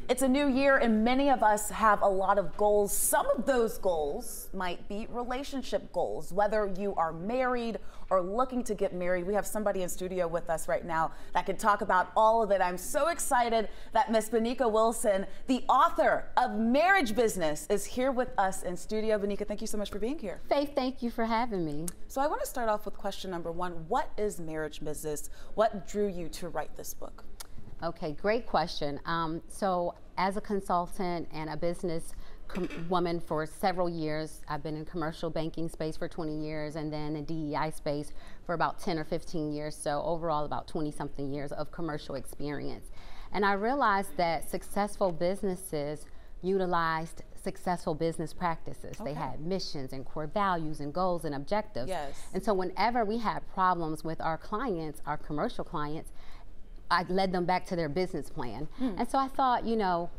It's a new year and many of us have a lot of goals. Some of those goals might be relationship goals, whether you are married or looking to get married. We have somebody in studio with us right now that can talk about all of it. I'm so excited that Miss Benika Wilson, the author of Marriage Business, is here with us in studio. Benika, thank you so much for being here. Faith, thank you for having me. So I want to start off with question number one. What is Marriage Business? What drew you to write this book? Okay, great question. So as a consultant and a business woman for several years, I've been in commercial banking space for 20 years and then in DEI space for about 10 or 15 years. So overall about 20 something years of commercial experience. And I realized that successful businesses utilized successful business practices. Okay. They had missions and core values and goals and objectives. Yes. And so whenever we had problems with our clients, our commercial clients, I led them back to their business plan. And so I thought, you know,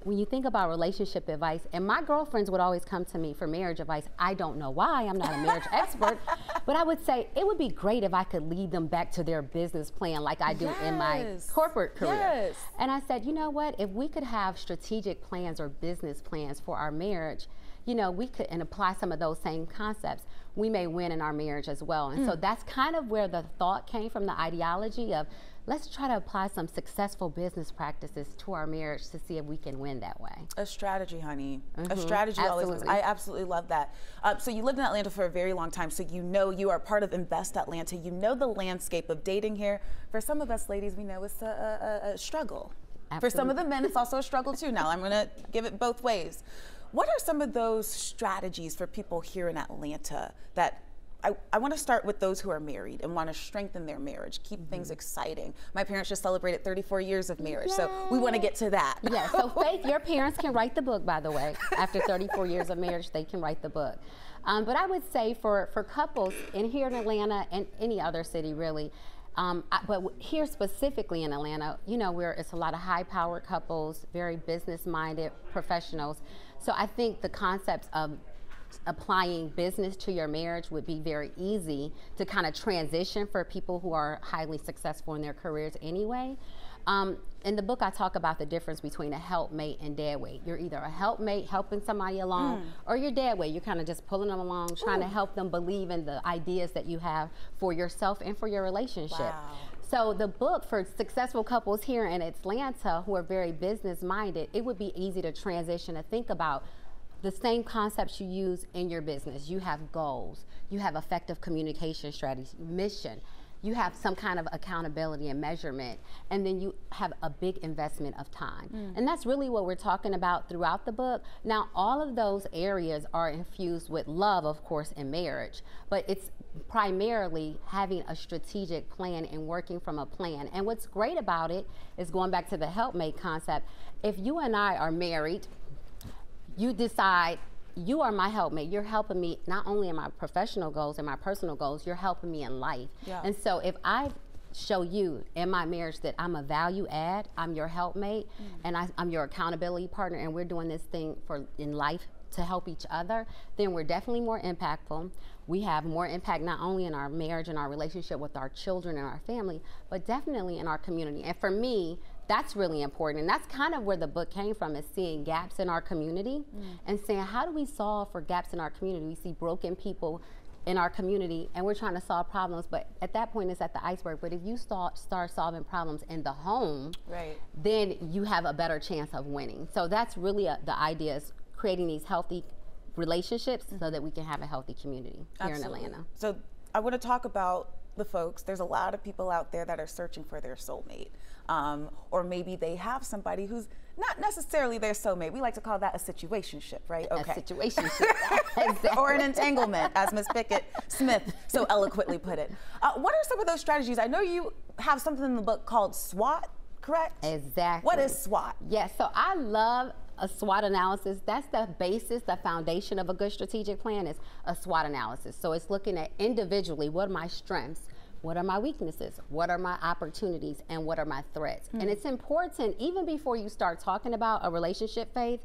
when you think about relationship advice, and my girlfriends would always come to me for marriage advice. I don't know why, I'm not a marriage expert, but I would say it would be great if I could lead them back to their business plan like I do in my corporate career. Yes. And I said, you know what, if we could have strategic plans or business plans for our marriage, you know, we could, and apply some of those same concepts, we may win in our marriage as well. And so that's kind of where the thought came from, the ideology of, let's try to apply some successful business practices to our marriage to see if we can win that way. A strategy, honey. A strategy always wins. I absolutely love that. So you lived in Atlanta for a very long time, so you know, you are part of Invest Atlanta. You know the landscape of dating here. For some of us ladies, we know it's a struggle. Absolutely. For some of the men, it's also a struggle too. Now, I'm gonna give it both ways. What are some of those strategies for people here in Atlanta that I want to start with those who are married and want to strengthen their marriage, keep things exciting. My parents just celebrated 34 years of marriage, so we want to get to that. Yeah, so Faith, your parents can write the book, by the way. After 34 years of marriage, they can write the book. But I would say for couples here in Atlanta and any other city really, but here specifically in Atlanta, you know, it's a lot of high-powered couples, very business-minded professionals. So I think the concepts of applying business to your marriage would be very easy to kind of transition for people who are highly successful in their careers anyway. In the book, I talk about the difference between a helpmate and deadweight. You're either a helpmate helping somebody along, or you're deadweight. You're kind of just pulling them along, trying to help them believe in the ideas that you have for yourself and for your relationship. Wow. So the book for successful couples here in Atlanta who are very business-minded, it would be easy to transition to think about the same concepts you use in your business. You have goals, you have effective communication strategies, mission, you have some kind of accountability and measurement, and then you have a big investment of time. And that's really what we're talking about throughout the book. Now, all of those areas are infused with love, of course, in marriage, but it's primarily having a strategic plan and working from a plan. And what's great about it is, going back to the helpmate concept, if you and I are married, you decide, you are my helpmate. You're helping me not only in my professional goals and my personal goals, you're helping me in life. Yeah. And so if I show you in my marriage that I'm a value add, I'm your helpmate, and I'm your accountability partner, and we're doing this thing in life to help each other, then we're definitely more impactful. We have more impact not only in our marriage and our relationship with our children and our family, but definitely in our community. And for me, that's really important. And that's kind of where the book came from, is seeing gaps in our community and saying, how do we solve for gaps in our community? We see broken people in our community and we're trying to solve problems, but at that point it's at the iceberg. But if you start solving problems in the home, then you have a better chance of winning. So that's really the idea, is creating these healthy relationships so that we can have a healthy community here in Atlanta. So I want to talk about the folks. There's a lot of people out there that are searching for their soulmate. Or maybe they have somebody who's not necessarily their soulmate. We like to call that a situationship, right? Okay. A situationship. Exactly. Or an entanglement, as Ms. Pickett Smith so eloquently put it. What are some of those strategies? I know you have something in the book called SWOT, correct? Exactly. What is SWOT? Yes, so I love a SWOT analysis. That's the basis, the foundation of a good strategic plan, is a SWOT analysis. So it's looking at individually, what are my strengths? What are my weaknesses? What are my opportunities? And what are my threats? And it's important, even before you start talking about a relationship, Faith,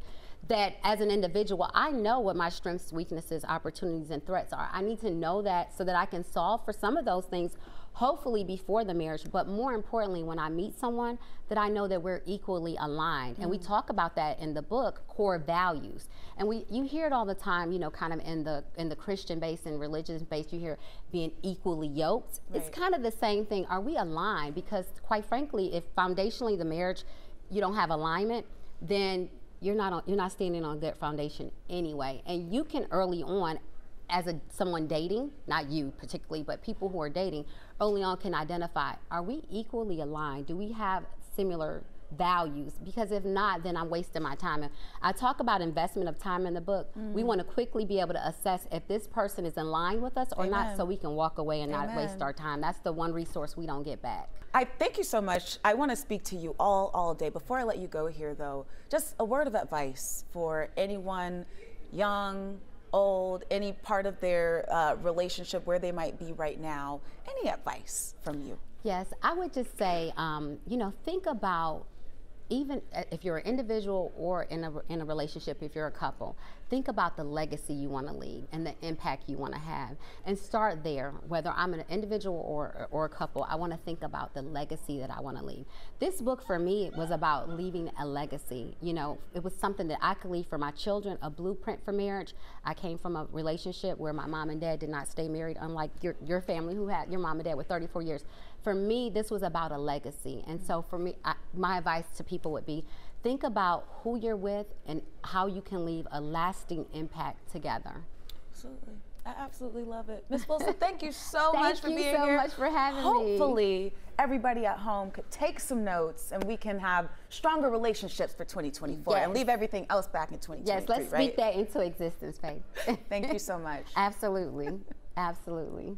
that as an individual, I know what my strengths, weaknesses, opportunities, and threats are. I need to know that so that I can solve for some of those things, hopefully before the marriage, but more importantly, when I meet someone, that I know that we're equally aligned. And we talk about that in the book, core values. And you hear it all the time, you know, kind of in the Christian base and religious base, you hear being equally yoked. Right. It's kind of the same thing. Are we aligned? Because quite frankly, if foundationally the marriage, you don't have alignment, then you're not standing on a good foundation anyway. And you can early on, as someone dating, not you particularly, but people who are dating, early on can identify, are we equally aligned? Do we have similar values? Because if not, then I'm wasting my time. And I talk about investment of time in the book. We want to quickly be able to assess if this person is in line with us or not, so we can walk away and not waste our time. That's the one resource we don't get back. I thank you so much. I want to speak to you all day. Before I let you go here, though, just a word of advice for anyone, young, old, any part of their relationship where they might be right now. Any advice from you? Yes, I would just say, you know, think about, even if you're an individual or in a relationship, if you're a couple, think about the legacy you want to leave and the impact you want to have, and start there. Whether I'm an individual or a couple, I want to think about the legacy that I want to leave. This book for me was about leaving a legacy. You know, it was something that I could leave for my children, a blueprint for marriage. I came from a relationship where my mom and dad did not stay married, unlike your family who had your mom and dad with 34 years. For me, this was about a legacy. And so for me, my advice to people would be, think about who you're with and how you can leave a lasting impact together. Absolutely. I absolutely love it. Ms. Wilson, thank you so much for being here. Thank you so much for having me. Hopefully, everybody at home could take some notes and we can have stronger relationships for 2024 and leave everything else back in 2023, yes, let's speak that into existence, Faith. Thank you so much. Absolutely. Absolutely.